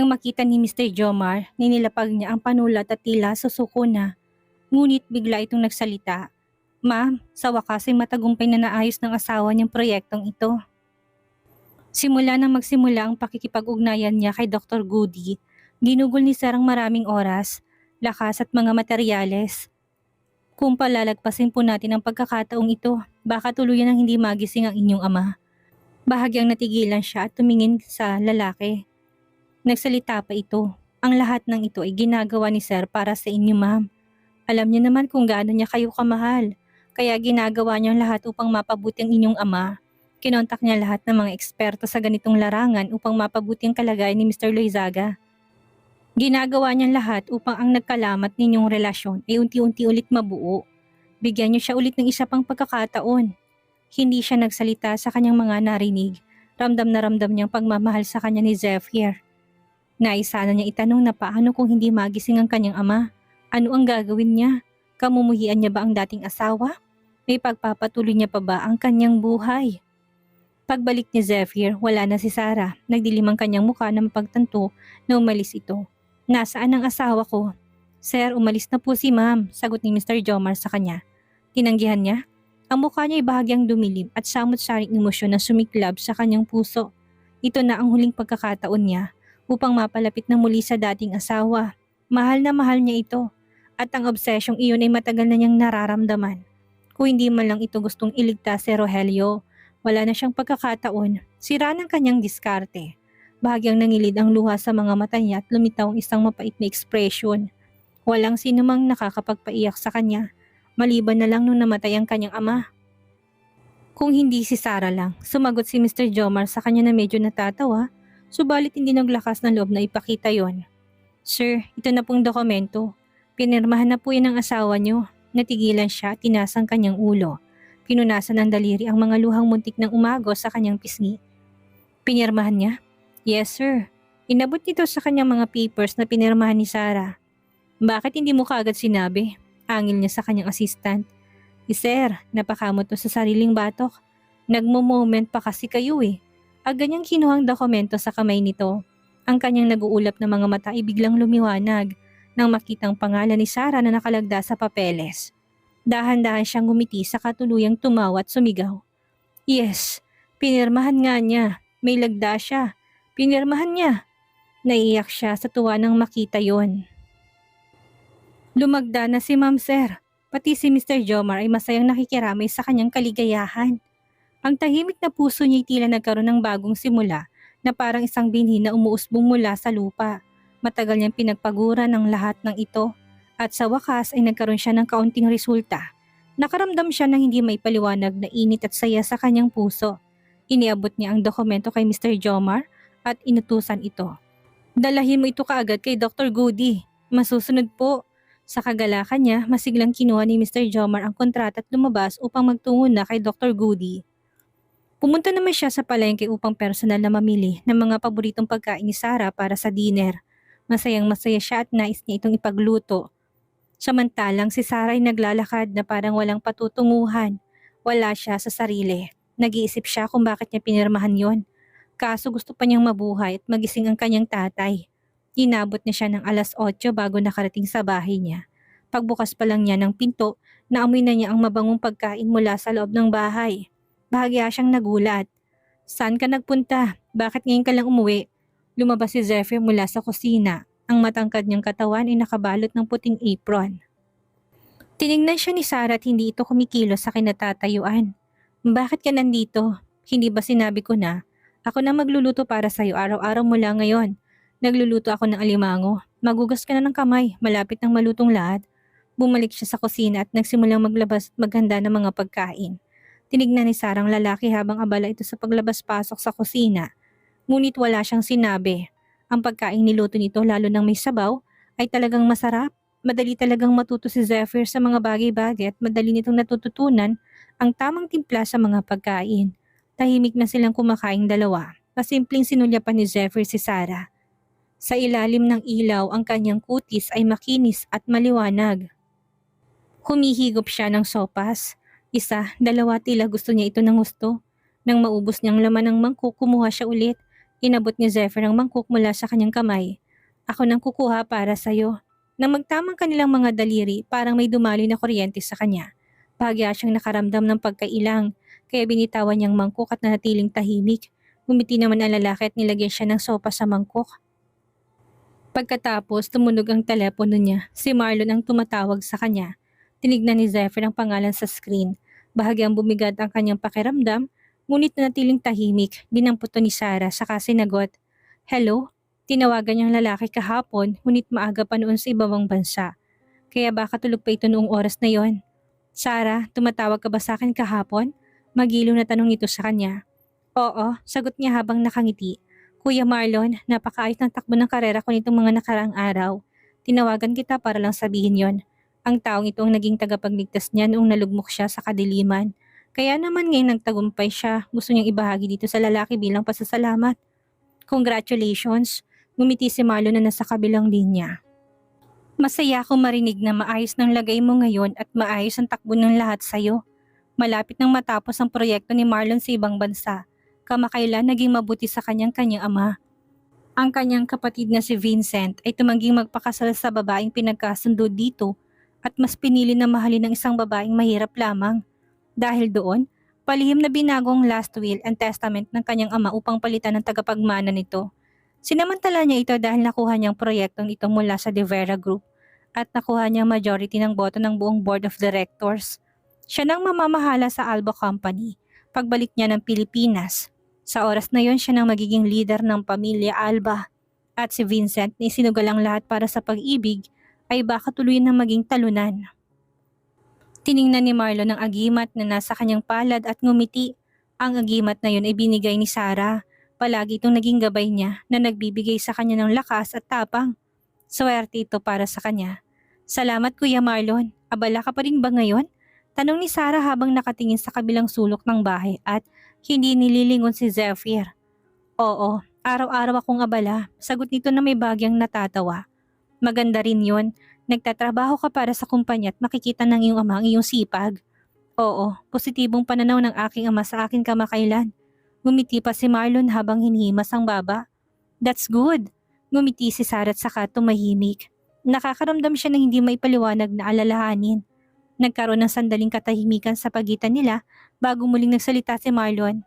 Nang makita ni Mr. Jomar, ninilapag niya ang panulat at tila susuko na. Ngunit bigla itong nagsalita. Ma'am, sa wakas ay matagumpay na naayos ng asawa niyang proyektong ito. Simula nang magsimula ang pakikipag-ugnayan niya kay Dr. Goody, ginugol ni Sir ang maraming oras, lakas at mga materyales. Kung palalagpasin po natin ang pagkakataong ito, baka tuluyan ang hindi magising ang inyong ama. Bahagyang natigilan siya at tumingin sa lalaki. Nagsalita pa ito. Ang lahat ng ito ay ginagawa ni Sir para sa inyo, ma'am. Alam niya naman kung gaano niya kayo kamahal. Kaya ginagawa niya ang lahat upang mapabuti ang inyong ama. Kinontak niya lahat ng mga eksperto sa ganitong larangan upang mapabuti ang kalagayan ni Mr. Loizaga. Ginagawa niya lahat upang ang nagkalamat ninyong relasyon ay unti-unti ulit mabuo. Bigyan niyo siya ulit ng isa pang pagkakataon. Hindi siya nagsalita sa kanyang mga narinig. Ramdam na ramdam niyang pagmamahal sa kanya ni Zephyr. Nais sana niya itanong na paano kung hindi magising ang kanyang ama. Ano ang gagawin niya? Kamumuhian niya ba ang dating asawa? May pagpapatuloy niya pa ba ang kanyang buhay? Pagbalik ni Zephyr, wala na si Sarah. Nagdilim ang kanyang mukha na mapagtanto na umalis ito. Nasaan ang asawa ko? Sir, umalis na po si ma'am, sagot ni Mr. Jomar sa kanya. Tinanggihan niya? Ang mukha niya ay bahagyang dumilim at samot-saring emosyon na sumiklab sa kanyang puso. Ito na ang huling pagkakataon niya upang mapalapit na muli sa dating asawa. Mahal na mahal niya ito at ang obsesyong iyon ay matagal na niyang nararamdaman. Kung hindi man lang ito gustong iligtas si Rogelio, wala na siyang pagkakataon, sira ng kanyang diskarte. Bahagyang nangilid ang luha sa mga mata niya at lumitaw ang isang mapait na ekspresyon. Walang sino mang nakakapagpaiyak sa kanya, maliban na lang nung namatay ang kanyang ama. Kung hindi si Sarah lang, sumagot si Mr. Jomar sa kanya na medyo natatawa, subalit hindi naglakas ng loob na ipakita yon. Sir, ito na pong dokumento. Pinirmahan na po yan ng asawa niyo. Natigilan siya at tinasang kanyang ulo. Pinunasan ng daliri ang mga luhang muntik ng umagos sa kanyang pisngi. Pinirmahan niya? Yes sir. Inabot nito sa kanyang mga papers na pinirmahan ni Sarah. Bakit hindi mo kaagad sinabi? Angil niya sa kanyang assistant. Sir, napakamot to sa sariling batok. Nagmo-moment pa kasi kayo eh. Ganyang kinuhang dokumento sa kamay nito. Ang kanyang nag-uulap na mga mata ay biglang lumiwanag nang makitang pangalan ni Sarah na nakalagda sa papeles. Dahan-dahan siyang ngumiti sa katuluyang tumawa at sumigaw. Yes, pinirmahan nga niya. May lagda siya. Pinirmahan niya. Naiiyak siya sa tuwa nang makita yon. Lumagda na si Ma'am Sir. Pati si Mr. Jomar ay masayang nakikiramay sa kanyang kaligayahan. Ang tahimik na puso niya ay tila nagkaroon ng bagong simula na parang isang binhi na umuusbong mula sa lupa. Matagal niyang pinagpaguran ng lahat ng ito at sa wakas ay nagkaroon siya ng kaunting resulta. Nakaramdam siya ng hindi may paliwanag na init at saya sa kanyang puso. Iniabot niya ang dokumento kay Mr. Jomar at inutusan ito. Dalahin mo ito kaagad kay Dr. Goody. Masusunod po. Sa kagalakan niya, masiglang kinuha ni Mr. Jomar ang kontrata at lumabas upang magtungo na kay Dr. Goody. Pumunta naman siya sa palengke upang personal na mamili ng mga paboritong pagkain ni Sarah para sa dinner. Masayang masaya siya at nais niya itong ipagluto. Samantalang si Sarah ay naglalakad na parang walang patutunguhan. Wala siya sa sarili. Nag-iisip siya kung bakit niya pinirmahan yon. Kaso gusto pa niyang mabuhay at magising ang kanyang tatay. Inabot niya siya ng 8:00 bago nakarating sa bahay niya. Pagbukas pa lang niya ng pinto, naamoy na niya ang mabangong pagkain mula sa loob ng bahay. Bahagya siyang nagulat. Saan ka nagpunta? Bakit ngayon ka lang umuwi? Lumabas si Zephyr mula sa kusina. Ang matangkad niyang katawan ay nakabalot ng puting apron. Tiningnan siya ni Sarah at hindi ito kumikilos sa kinatatayuan. Bakit ka nandito? Hindi ba sinabi ko na? Ako na magluluto para sa'yo araw-araw mula ngayon. Nagluluto ako ng alimango. Magugas ka na ng kamay, malapit ng malutong lahat. Bumalik siya sa kusina at nagsimulang maglabas at maghanda ng mga pagkain. Tinignan ni Sarah ang lalaki habang abala ito sa paglabas-pasok sa kusina. Ngunit wala siyang sinabi. Ang pagkain niluto nito lalo nang may sabaw ay talagang masarap. Madali talagang matuto si Zephyr sa mga bagay-bagay at madali nitong natututunan ang tamang timpla sa mga pagkain. Tahimik na silang kumakaing dalawa. Pasimpleng sinulyapan ni Zephyr si Sarah. Sa ilalim ng ilaw ang kanyang kutis ay makinis at maliwanag. Humihigop siya ng sopas. Isa, dalawa tila gusto niya ito ng gusto. Nang maubos niyang laman ng mangkok, kumuha siya ulit. Inabot ni Zephyr ang mangkok mula sa kanyang kamay. Ako nang kukuha para sa'yo. Nang magtamang kanilang mga daliri, parang may dumaloy na kuryente sa kanya. Bahagya siyang nakaramdam ng pagkailang, kaya binitawan niyang mangkok at nanatiling tahimik. Ngumiti naman ang lalaki at nilagyan siya ng sopa sa mangkok. Pagkatapos, tumunog ang telepono niya. Si Marlon ang tumatawag sa kanya. Tinignan ni Zephyr ang pangalan sa screen. Bahagyang bumigat ang kanyang pakiramdam, ngunit nanatiling tahimik. Dinampot to ni Sarah, saka sinagot, "Hello?" Tinawagan niyang lalaki kahapon, ngunit maaga pa noon sa ibang bansa. Kaya baka tulog pa ito noong oras na yon. "Sarah, tumatawag ka ba sa akin kahapon?" Magilo na tanong nito sa kanya. "Oo," sagot niya habang nakangiti. "Kuya Marlon, napakaayos ng takbo ng karera ko nitong mga nakaraang araw. Tinawagan kita para lang sabihin yon. Ang taong ito ang naging tagapagligtas niya noong nalugmok siya sa kadiliman. Kaya naman ngayon nagtagumpay siya, gusto niyang ibahagi dito sa lalaki bilang pasasalamat." "Congratulations," ngumiti si Marlon na nasa kabilang linya. "Masaya akong marinig na maayos ng lagay mo ngayon at maayos ang takbo ng lahat sa'yo. Malapit nang matapos ang proyekto ni Marlon sa ibang bansa. Kamakailan naging mabuti sa kanyang ama. Ang kanyang kapatid na si Vincent ay tumangging magpakasal sa babaeng pinagkasundo dito at mas pinili na mahalin ng isang babaeng mahirap lamang. Dahil doon, palihim na binago ang last will and testament ng kanyang ama upang palitan ng tagapagmana nito. Sinamantala niya ito dahil nakuha niyang proyektong ito mula sa De Vera Group at nakuha niyang majority ng boto ng buong board of directors. Siya nang mamamahala sa Alba Company pagbalik niya ng Pilipinas. Sa oras na yon, siya nang magiging leader ng pamilya Alba at si Vincent na isinugalang lahat para sa pag-ibig ay baka tuluyan na maging talunan. Tiningnan ni Marlon ang agimat na nasa kanyang palad at ngumiti. Ang agimat na yun ay binigay ni Sarah. Palagi itong naging gabay niya na nagbibigay sa kanya ng lakas at tapang. Swerte ito para sa kanya. "Salamat Kuya Marlon. Abala ka pa rin ba ngayon?" Tanong ni Sarah habang nakatingin sa kabilang sulok ng bahay at hindi nililingon si Zephyr. "Oo, araw-araw akong abala." Sagot nito na may bagyang natatawa. "Maganda rin yon. Nagtatrabaho ka para sa kumpanya at makikita ng iyong ama ang iyong sipag." "Oo, positibong pananaw ng aking ama sa akin kamakailan." Ngumiti pa si Marlon habang hinihimas ang baba. "That's good." Ngumiti si Sarah at saka tumahimik. Nakakaramdam siya ng hindi maipaliwanag na alalahanin. Nagkaroon ng sandaling katahimikan sa pagitan nila bago muling nagsalita si Marlon.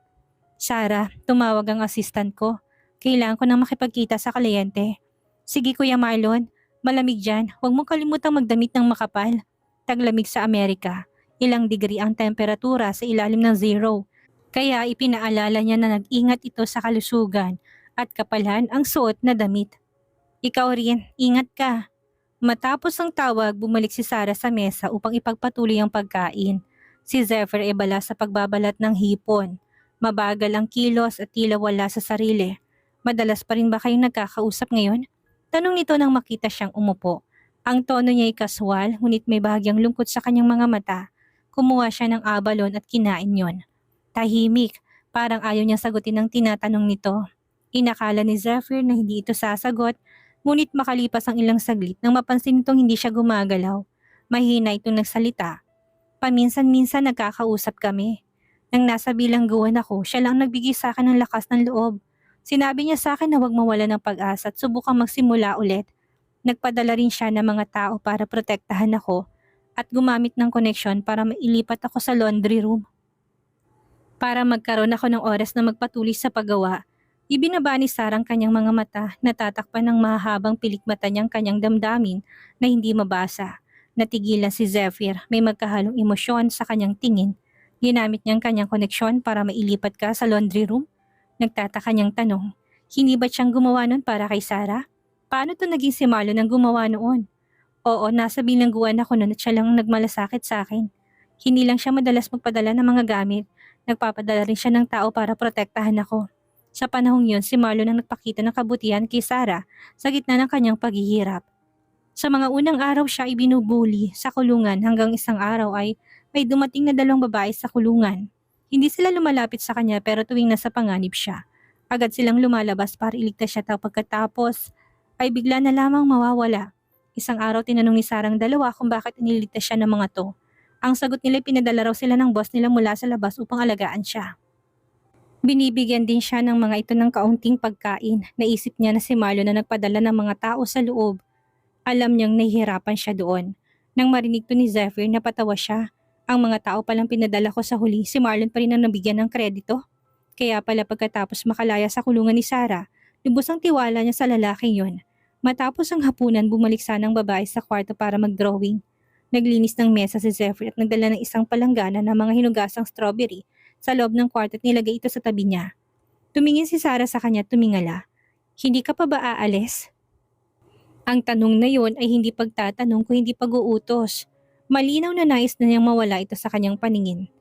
"Sarah, tumawag ang assistant ko. Kailangan ko nang makipagkita sa kliyente." "Sige Kuya Marlon, malamig dyan. Huwag mong kalimutang magdamit ng makapal. Taglamig sa Amerika. Ilang degree ang temperatura sa ilalim ng zero. Kaya ipinaalala niya na nag-ingat ito sa kalusugan at kapalhan ang suot na damit. Ikaw rin, ingat ka." Matapos ang tawag, bumalik si Sarah sa mesa upang ipagpatuloy ang pagkain. Si Zephyr ay bala sa pagbabalat ng hipon. Mabagal ang kilos at tila wala sa sarili. "Madalas pa rin ba kayong nagkakausap ngayon?" Tanong nito nang makita siyang umupo. Ang tono niya ay kaswal, ngunit may bahagyang lungkot sa kanyang mga mata. Kumuha siya ng abalon at kinain yon. Tahimik, parang ayaw niyang sagutin ang tinatanong nito. Inakala ni Zephyr na hindi ito sasagot. Ngunit makalipas ang ilang saglit nang mapansin nitong hindi siya gumagalaw. Mahina itong nagsalita. "Paminsan-minsan nagkakausap kami. Nang nasa bilangguan ako, siya lang nagbigay sa akin ng lakas ng loob. Sinabi niya sa akin na huwag mawala ng pag-asa at subukang magsimula ulit. Nagpadala rin siya ng mga tao para protektahan ako at gumamit ng koneksyon para mailipat ako sa laundry room. Para magkaroon ako ng oras na magpatuloy sa paggawa." Ibinaba ni Sarah ang kanyang mga mata, natatakpan ng mahabang pilikmata niyang kanyang damdamin na hindi mabasa. Natigilan si Zephyr, may magkahalong emosyon sa kanyang tingin. Ginamit niyang kanyang koneksyon para mailipat ka sa laundry room? Nagtataka niyang tanong. Hindi ba siyang gumawa nun para kay Sarah? Paano to naging si Marlon ang gumawa noon? "Oo, nasa bilangguan ako noon at siya lang nagmalasakit sa akin. Hindi lang siya madalas magpadala ng mga gamit. Nagpapadala rin siya ng tao para protektahan ako." Sa panahong yun, si Marlon ang nagpakita ng kabutihan kay Sarah sa gitna ng kanyang paghihirap. Sa mga unang araw siya ay binubuli sa kulungan hanggang isang araw ay may dumating na 2 babae sa kulungan. Hindi sila lumalapit sa kanya pero tuwing nasa panganib siya, agad silang lumalabas para iligtas siya pagkatapos ay bigla na lamang mawawala. Isang araw tinanong ni Sarah ang dalawa kung bakit iniligtas siya ng mga to. Ang sagot nila, pinadala raw sila ng boss nila mula sa labas upang alagaan siya. Binibigyan din siya ng mga ito ng kaunting pagkain. Naisip niya na si Marlon na nagpadala ng mga tao sa loob. Alam niyang nahihirapan siya doon. Nang marinig to ni Zephyr, napatawa siya. Ang mga tao palang pinadala ko sa huli, si Marlon pa rin ang nabigyan ng kredito. Kaya pala pagkatapos makalaya sa kulungan ni Sarah, lubos ang tiwala niya sa lalaking yon. Matapos ang hapunan, bumalik sana ang babae sa kwarto para mag-drawing. Naglinis ng mesa si Zephyr at nagdala ng isang palanggana ng mga hinugasang strawberry sa loob ng kwarto at nilagay ito sa tabi niya. Tumingin si Sarah sa kanya at tumingala. Hindi ka pa ba aalis? Ang tanong na yon ay hindi pagtatanong kung hindi pag-uutos. Malinaw na nais na niyang mawala ito sa kanyang paningin.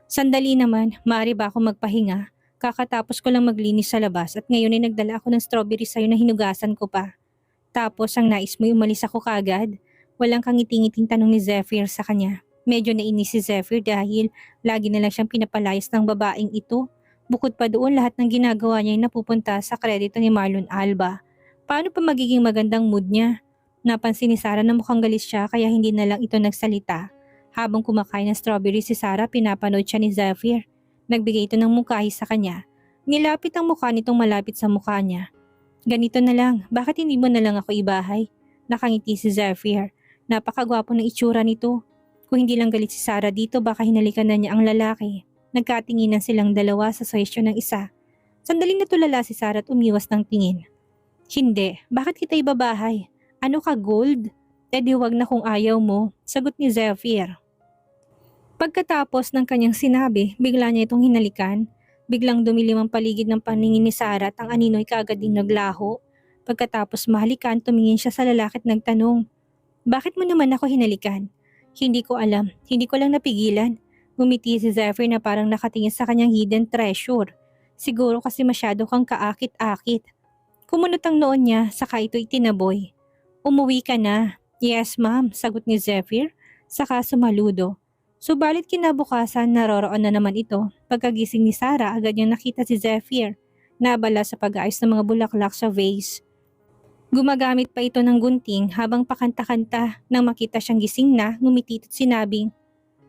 Sandali naman, maaari ba ako magpahinga? Kakatapos ko lang maglinis sa labas at ngayon ay nagdala ako ng strawberry sa'yo na hinugasan ko pa. Tapos ang nais mo umalis ako kaagad? Walang kangiting-ngiting tanong ni Zephyr sa kanya. Medyo nainis si Zephyr dahil lagi na lang siyang pinapalayas ng babaeng ito. Bukod pa doon, lahat ng ginagawa niya ay napupunta sa kredito ni Marlon Alba. Paano pa magiging magandang mood niya? Napansin ni Sarah na mukhang galis siya kaya hindi na lang ito nagsalita. Habang kumakain ng strawberry si Sarah, pinapanood siya ni Zephyr. Nagbigay ito ng mungkahi sa kanya. Nilapit ang mukha nitong malapit sa mukha niya. Ganito na lang, bakit hindi mo na lang ako ibahay? Nakangiti si Zephyr. Napakagwapo ng itsura nito. Kung hindi lang galit si Sarah dito, baka hinalikan na niya ang lalaki. Nagkatinginan silang dalawa sa suwestyo ng isa. Sandaling natulala si Sarah at umiwas ng tingin. Hindi, bakit kita ibabahay? Ano ka, gold? Eh di wag na kung ayaw mo, sagot ni Zephyr. Pagkatapos ng kanyang sinabi, bigla niya itong hinalikan. Biglang dumilim ang paligid ng paningin ni Sarah at ang anino'y kaagad ding naglaho. Pagkatapos mahalikan, tumingin siya sa lalaki at nagtanong, bakit mo naman ako hinalikan? Hindi ko alam, hindi ko lang napigilan. Ngumiti si Zephyr na parang nakatingin sa kanyang hidden treasure. Siguro kasi masyado kang kaakit-akit. Kumunot ang noon niya, saka ito itinaboy. Umuwi ka na. Yes ma'am, sagot ni Zephyr, saka sumaludo. Subalit kinabukasan naroroon na naman ito. Pagkagising ni Sarah, agad niyang nakita si Zephyr, naabala sa pag-aayos ng mga bulaklak sa vase. Gumagamit pa ito ng gunting habang pakanta-kanta. Nang makita siyang gising na, ngumiti at sinabing,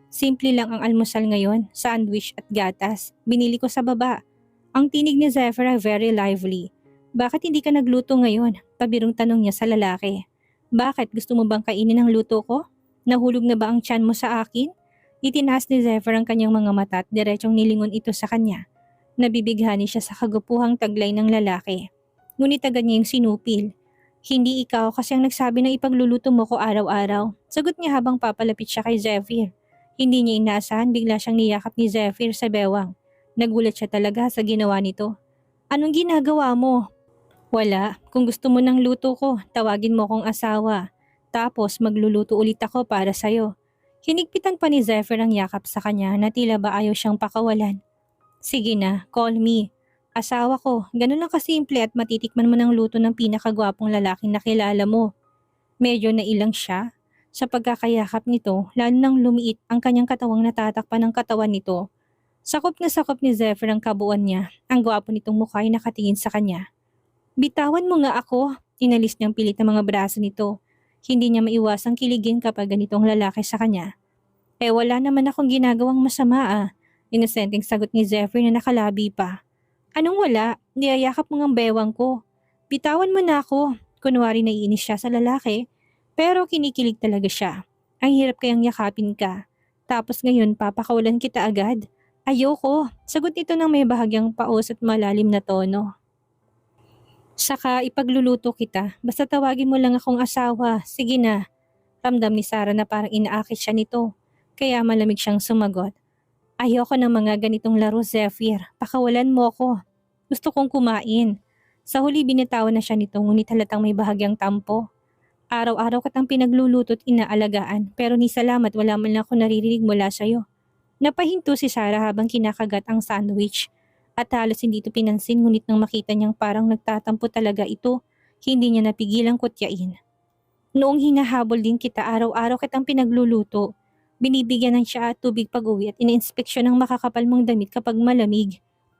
simple lang ang almusal ngayon, sandwich at gatas. Binili ko sa baba. Ang tinig ni Zephyr ay very lively. Bakit hindi ka nagluto ngayon? Pabirong tanong niya sa lalaki. Bakit? Gusto mo bang kainin ang luto ko? Nahulog na ba ang tiyan mo sa akin? Itinaas ni Zephyr ang kanyang mga mata at diretsong nilingon ito sa kanya. Nabibighani siya sa kagupuhang taglay ng lalaki. Ngunit agad niya yung sinupil. Hindi ikaw kasi ang nagsabi na ipagluluto mo ko araw-araw. Sagot niya habang papalapit siya kay Zephyr. Hindi niya inaasahan, bigla siyang niyakap ni Zephyr sa bewang. Nagulat siya talaga sa ginawa nito. Anong ginagawa mo? Wala. Kung gusto mo ng luto ko, tawagin mo kong asawa. Tapos magluluto ulit ako para sa'yo. Hinigpitan pa ni Zephyr ang yakap sa kanya na tila ba ayaw siyang pakawalan. Sige na, call me. Asawa ko, ganun lang kasimple at matitikman mo ng luto ng pinakagwapong lalaking nakilala mo. Medyo nailang siya. Sa pagkakayakap nito, lalo nang lumiit ang kanyang katawang natatakpan ng katawan nito. Sakop na sakop ni Zephyr ang kabuuan niya. Ang gwapo nitong mukha ay nakatingin sa kanya. Bitawan mo nga ako. Inalis niyang pilit ang mga braso nito. Hindi niya maiwasang kiligin kapag ganitong lalaki sa kanya. Eh wala naman akong ginagawang masama ah. Inosenteng sagot ni Zephyr na nakalabi pa. Anong wala? Niyayakap mo ngang bewang ko. Bitawan mo na ako. Kunwari naiinis siya sa lalaki. Pero kinikilig talaga siya. Ang hirap kayang yakapin ka. Tapos ngayon papakawalan kita agad. Ayoko. Sagot ito ng may bahagyang paos at malalim na tono. Saka ipagluluto kita. Basta tawagin mo lang akong asawa. Sige na. Ramdam ni Sarah na parang inaakit siya nito. Kaya malamig siyang sumagot. Ayoko ng mga ganitong laro, Zephyr. Pakawalan mo ko. Gusto kong kumain. Sa huli binitawan na siya nito ngunit halatang may bahagyang tampo. Araw-araw katang pinagluluto at inaalagaan pero ni salamat wala man lang ako naririnig mula sa'yo. Napahinto si Sarah habang kinakagat ang sandwich. At halos hindi ito pinansin ngunit nang makita niyang parang nagtatampo talaga ito, hindi niya napigilang kutyain. Noong hinahabol din kita araw-araw kitang pinagluluto, binibigyan ng siya at tubig pag-uwi at ina-inspeksyon ng makakapal mong damit kapag malamig.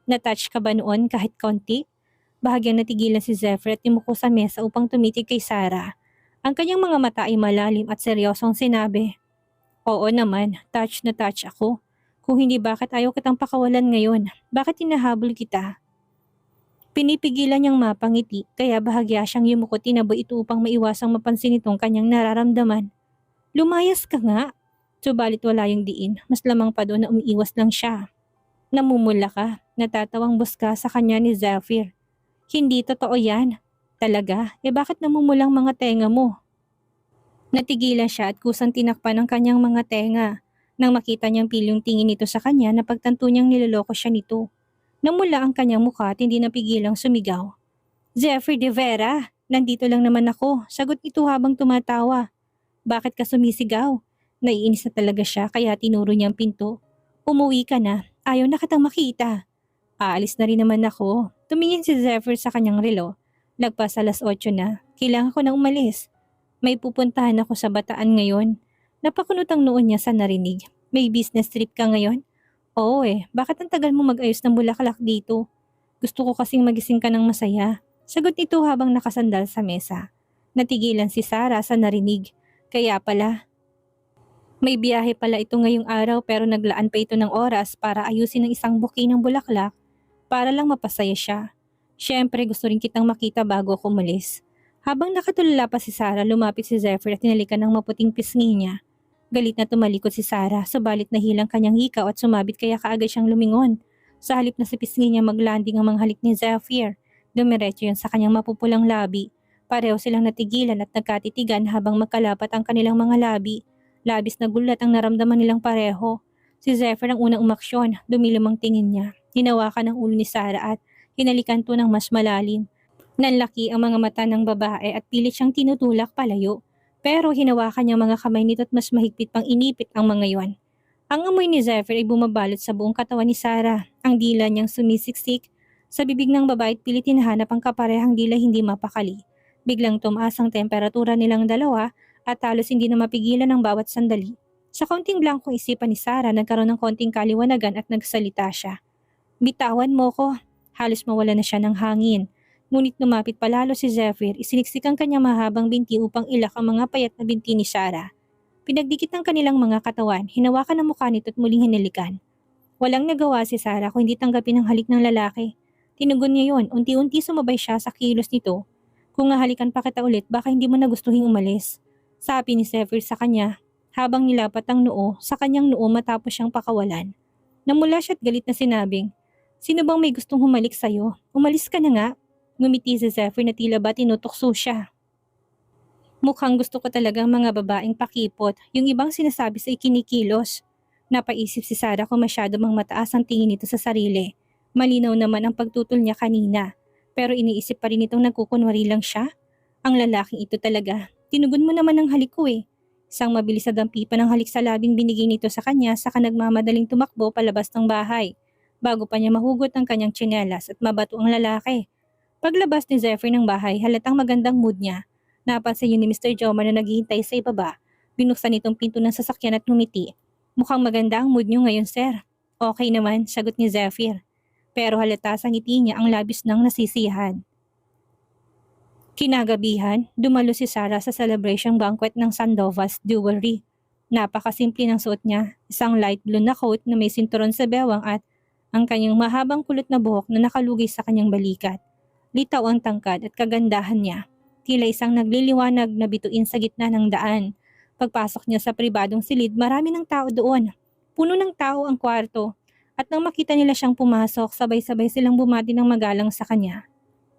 Na-touch ka ba noon kahit konti? Bahagyang natigilan si Zephyr at imuko sa mesa upang tumitig kay Sarah. Ang kanyang mga mata ay malalim at seryosong sinabi. Oo naman, touch na touch ako. Kung hindi bakit ayaw kitang pakawalan ngayon? Bakit hinahabol kita? Pinipigilan niyang mapangiti kaya bahagya siyang yumuko tinaboy ito upang maiwasang mapansin itong kanyang nararamdaman. Lumayas ka nga. Subalit wala yung diin, mas lamang pa doon na umiiwas lang siya. Namumula ka, natatawang buska sa kanya ni Zephyr. Hindi totoo yan. Talaga, bakit namumulang mga tenga mo? Natigilan siya at kusang tinakpan ng kanyang mga tenga. Nang makita niyang pilyong tingin nito sa kanya, napagtanto niyang niloloko siya nito. Namula ang kanyang mukha at hindi napigilang sumigaw. Jeffrey de Vera, nandito lang naman ako, sagot ito habang tumatawa. Bakit ka sumisigaw? Naiinis na talaga siya kaya tinuro niya ang pinto. Umuwi ka na, ayaw na kitang makita. Aalis na rin naman ako. Tumingin si Zephyr sa kanyang relo. Lagpas 8:00 na, kailangan ko na umalis. May pupuntahan ako sa Bataan ngayon. Napakunot ang noon niya sa narinig. May business trip ka ngayon? Oo bakit ang tagal mo mag-ayos ng bulaklak dito? Gusto ko kasing magising ka ng masaya. Sagot nito habang nakasandal sa mesa. Natigilan si Sarah sa narinig. Kaya pala, may biyahe pala ito ngayong araw pero naglaan pa ito ng oras para ayusin ang isang buke ng bulaklak para lang mapasaya siya. Siyempre gusto rin kitang makita bago ako umalis. Habang nakatulala pa si Sarah, lumapit si Zephyr at tinalikan ng maputing pisngi niya. Galit na tumalikod si Sarah, subalit nahilang kanyang hikaw at sumabit kaya kaagad siyang lumingon. Sa halip na sa pisngi niya maglanding ang mga halik ni Zephyr, dumiretso yun sa kanyang mapupulang labi. Pareho silang natigilan at nagkatitigan habang magkalapat ang kanilang mga labi. Labis na gulat ang naramdaman nilang pareho. Si Zephyr ang unang umaksyon, dumilim ang tingin niya. Hinawakan ang ulo ni Sarah at hinalikan to ng mas malalim. Nanlaki ang mga mata ng babae at pilit siyang tinutulak palayo. Pero hinawakan niya mga kamay nito at mas mahigpit pang inipit ang mga yon. Ang amoy ni Zephyr ay bumabalot sa buong katawan ni Sarah. Ang dila niyang sumisiksik sa bibig ng babae at pilit hinahanap ang kaparehang dila hindi mapakali. Biglang tumaas ang temperatura nilang dalawa at halos hindi na mapigilan ang bawat sandali. Sa kaunting blankong isipan ni Sarah, nagkaroon ng konting kaliwanagan at nagsalita siya. Bitawan mo ko. Halos mawala na siya ng hangin. Ngunit lumapit palalo si Zephyr, isiniksik ang kanyang mahabang binti upang ilak ang mga payat na binti ni Sarah. Pinagdikit ng kanilang mga katawan, hinawakan ang mukha nito at muling hinalikan. Walang nagawa si Sarah kung hindi tanggapin ang halik ng lalaki. Tinugon niya yon, unti-unti sumabay siya sa kilos nito. Kung hahalikan pa kita ulit, baka hindi mo na gustuhin umalis. Sabi ni Zephyr sa kanya, habang nilapat ang noo sa kanyang noo matapos siyang pakawalan. Namula siya at galit na sinabing, sino bang may gustong humalik sa'yo? Umalis ka na nga. Ngumiti si Zephyr na tila ba tinutokso siya. Mukhang gusto ko talaga ang mga babaeng pakipot, yung ibang sinasabi sa ikinikilos. Napaisip si Sarah kung masyado mang mataas ang tingin nito sa sarili. Malinaw naman ang pagtutol niya kanina, pero iniisip pa rin itong nagkukunwari lang siya. Ang lalaking ito talaga, tinugon mo naman ang halik ko Isang mabilis na dampipan ng halik sa labing binigay nito sa kanya saka nagmamadaling tumakbo palabas ng bahay, bago pa niya mahugot ang kanyang tsinelas at mabato ang lalaki. Paglabas ni Zephyr ng bahay, halatang magandang mood niya. Napansin niyo ni Mr. Jomar na naghihintay sa ibaba. Binuksan itong pinto ng sasakyan at ngumiti. Mukhang maganda ang mood niyo ngayon, sir. Okay naman, sagot ni Zephyr. Pero halata sa ngiti niya ang labis ng nasisiyahan. Kinagabihan, dumalo si Sarah sa celebration banquet ng Sandoval's Jewelry. Napakasimple ng suot niya, isang light blue na coat na may sinturon sa bewang at ang kanyang mahabang kulot na buhok na nakalugay sa kanyang balikat. Litaw ang tangkad at kagandahan niya. Tila isang nagliliwanag na bituin sa gitna ng daan. Pagpasok niya sa pribadong silid, marami ng tao doon. Puno ng tao ang kwarto. At nang makita nila siyang pumasok, sabay-sabay silang bumati ng magalang sa kanya.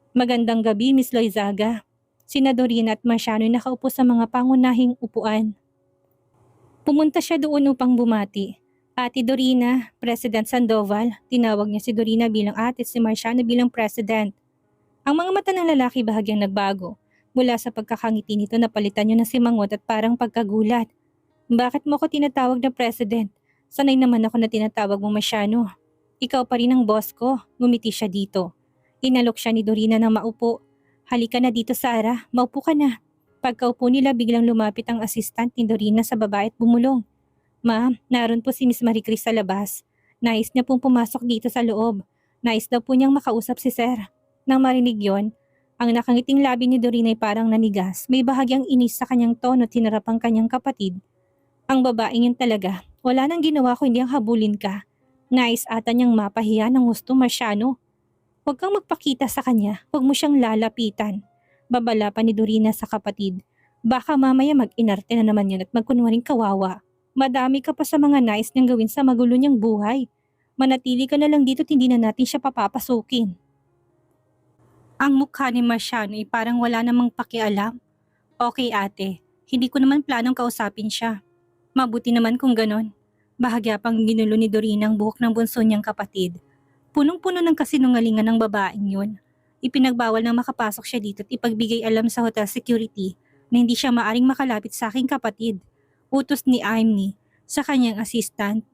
Magandang gabi, Miss Loizaga. Sina Dorina at Marciano ay nakaupo sa mga pangunahing upuan. Pumunta siya doon upang bumati. Ate Dorina, President Sandoval. Tinawag niya si Dorina bilang ate at si Marciano bilang President. Ang mga mata ng lalaki bahagyang nagbago. Mula sa pagkakangiti nito napalitan niyo ng simangot at parang pagkagulat. Bakit mo ko tinatawag na President? Sanay naman ako na tinatawag mo Marciano. Ikaw pa rin ang boss ko, ngumiti siya dito. Inalok siya ni Dorina na maupo. Halika na dito Sarah, maupo ka na. Pagkaupo nila biglang lumapit ang assistant ni Dorina sa babae at bumulong. Ma'am, naroon po si Miss Marie Chris sa labas. Nais niya pong pumasok dito sa loob. Nais daw po niyang makausap si Sir. Nang marinig yon, ang nakangiting labi ni Dorina ay parang nanigas. May bahagyang inis sa kanyang tono at hinarap ang kanyang kapatid. Ang babaeng yun talaga, Wala nang ginawa ko hindi ang habulin ka. Nais ata niyang mapahiya ng husto Marciano. Huwag kang magpakita sa kanya, huwag mo siyang lalapitan. Babala pa ni Dorina sa kapatid. Baka mamaya mag-inarte na naman yan at magkunwaring kawawa. Madami ka pa sa mga nais niyang gawin sa magulo niyang buhay. Manatili ka na lang dito at hindi na natin siya papapasukin. Ang mukha ni Marciano ay parang wala namang pakialam. Okay ate, hindi ko naman planong kausapin siya. Mabuti naman kung ganon. Bahagya pang ginulo ni Dorina ang buhok ng bunso niyang kapatid. Punong-puno ng kasinungalingan ng babaeng yun. Ipinagbawal na makapasok siya dito at ipagbigay alam sa hotel security na hindi siya maaring makalapit sa aking kapatid. Utos ni Imni sa kanyang assistant.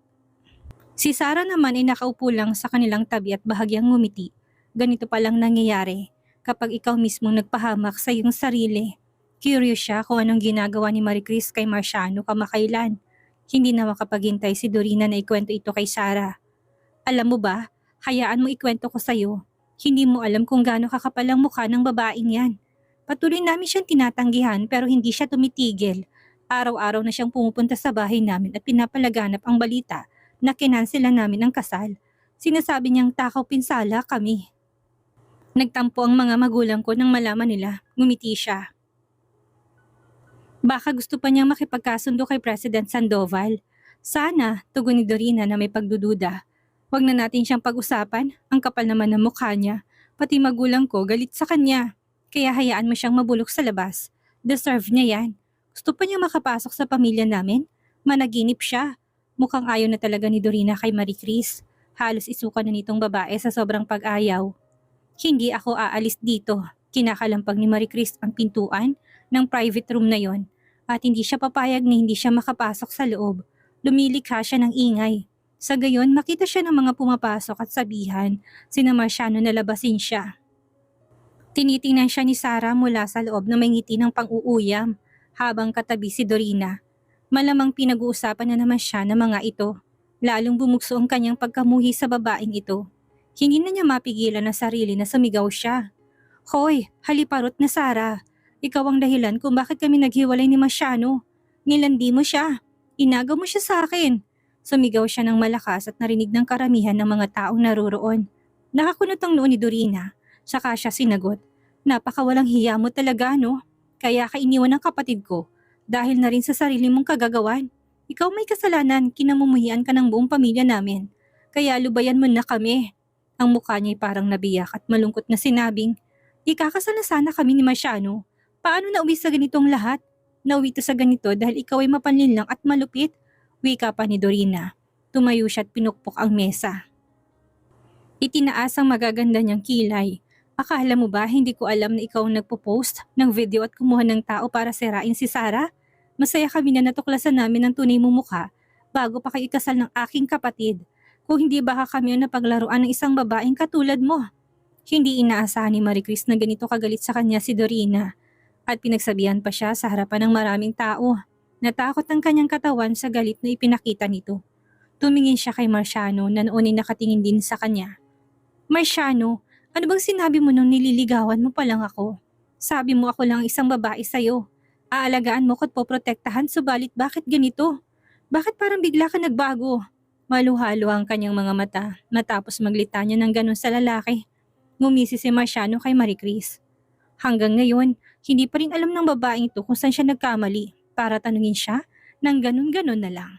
Si Sarah naman ay nakaupo lang sa kanilang tabi at bahagyang ngumiti. Ganito palang nangyayari kapag ikaw mismong nagpahamak sa iyong sarili. Curious siya kung anong ginagawa ni Marie Chris kay Marciano kamakailan. Hindi na makapaghintay si Dorina na ikwento ito kay Sarah. Alam mo ba, hayaan mo ikwento ko sa'yo. Hindi mo alam kung gaano kakapal ang mukha ng babaeng yan. Patuloy namin siyang tinatanggihan pero hindi siya tumitigil. Araw-araw na siyang pumupunta sa bahay namin at pinapalaganap ang balita na kinansela namin ang kasal. Sinasabi niyang takaw pinsala kami. Nagtampo ang mga magulang ko nang malaman nila. Ngumiti siya. Baka gusto pa niyang makipagkasundo kay President Sandoval. Sana, tugon ni Dorina na may pagdududa. Huwag na natin siyang pag-usapan, ang kapal naman ng mukha niya. Pati magulang ko galit sa kanya. Kaya hayaan mo siyang mabulok sa labas. Deserve niya yan. Gusto pa niya makapasok sa pamilya namin? Managinip siya. Mukhang ayaw na talaga ni Dorina kay Marie Chris. Halos isuka na nitong babae sa sobrang pag-ayaw. Hindi ako aalis dito. Kinakalampag ni Marie Chris ang pintuan ng private room na yon. At hindi siya papayag na hindi siya makapasok sa loob. Lumilikha siya ng ingay. Sa gayon, makita siya ng mga pumapasok at sabihan, sina Marciano na labasin siya. Tinitingnan siya ni Sarah mula sa loob na may ngiti ng pang-uuyam, habang katabi si Dorina. Malamang pinag-uusapan na naman siya ng mga ito. Lalong bumugso ang kanyang pagkamuhi sa babaeng ito. Hindi na niya mapigilan ang sarili na sumigaw siya. Hoy, haliparot na Sarah. Ikaw ang dahilan kung bakit kami naghiwalay ni Marciano. Nilandi mo siya. Inagaw mo siya sa akin. Sumigaw siya ng malakas at narinig ng karamihan ng mga taong naroroon. Nakakunot ang noo ni Dorina. Saka siya sinagot. Napakawalang hiya mo talaga, no? Kaya ka iniwan ng kapatid ko. Dahil na rin sa sarili mong kagagawan. Ikaw may kasalanan, kinamumuhian ka ng buong pamilya namin. Kaya lubayan mo na kami. Ang mukha niya'y parang nabiyak at malungkot na sinabing, ikakasal na sana kami ni Marciano. Paano nauwi sa ganitong lahat? Nauwi to sa ganito dahil ikaw ay mapanlinlang at malupit. Wika pa ni Dorina. Tumayo siya at pinukpok ang mesa. Itinaas ang magaganda niyang kilay. Akala mo ba hindi ko alam na ikaw ang nagpo-post ng video at kumuha ng tao para sirain si Sarah? Masaya kami na natuklasan namin ang tunay mong mukha bago pa kayo ikasal ng aking kapatid. Kung hindi baka kami ang napaglaruan ng isang babaeng katulad mo. Hindi inaasahan ni Marie Chris na ganito kagalit sa kanya si Dorina. At pinagsabihan pa siya sa harapan ng maraming tao. Natakot ang kanyang katawan sa galit na ipinakita nito. Tumingin siya kay Marciano na noon ay nakatingin din sa kanya. Marciano, ano bang sinabi mo nung nililigawan mo pa lang ako? Sabi mo ako lang isang babae sa'yo. Aalagaan mo ko't poprotektahan subalit bakit ganito? Bakit parang bigla ka nagbago? Maluhalo ang kanyang mga mata matapos maglitanya ng ganon sa lalaki. Ngumisi si Marciano kay Marie Chris. Hanggang ngayon, hindi pa rin alam ng babaeng ito kung saan siya nagkamali para tanungin siya ng ganon-ganon na lang.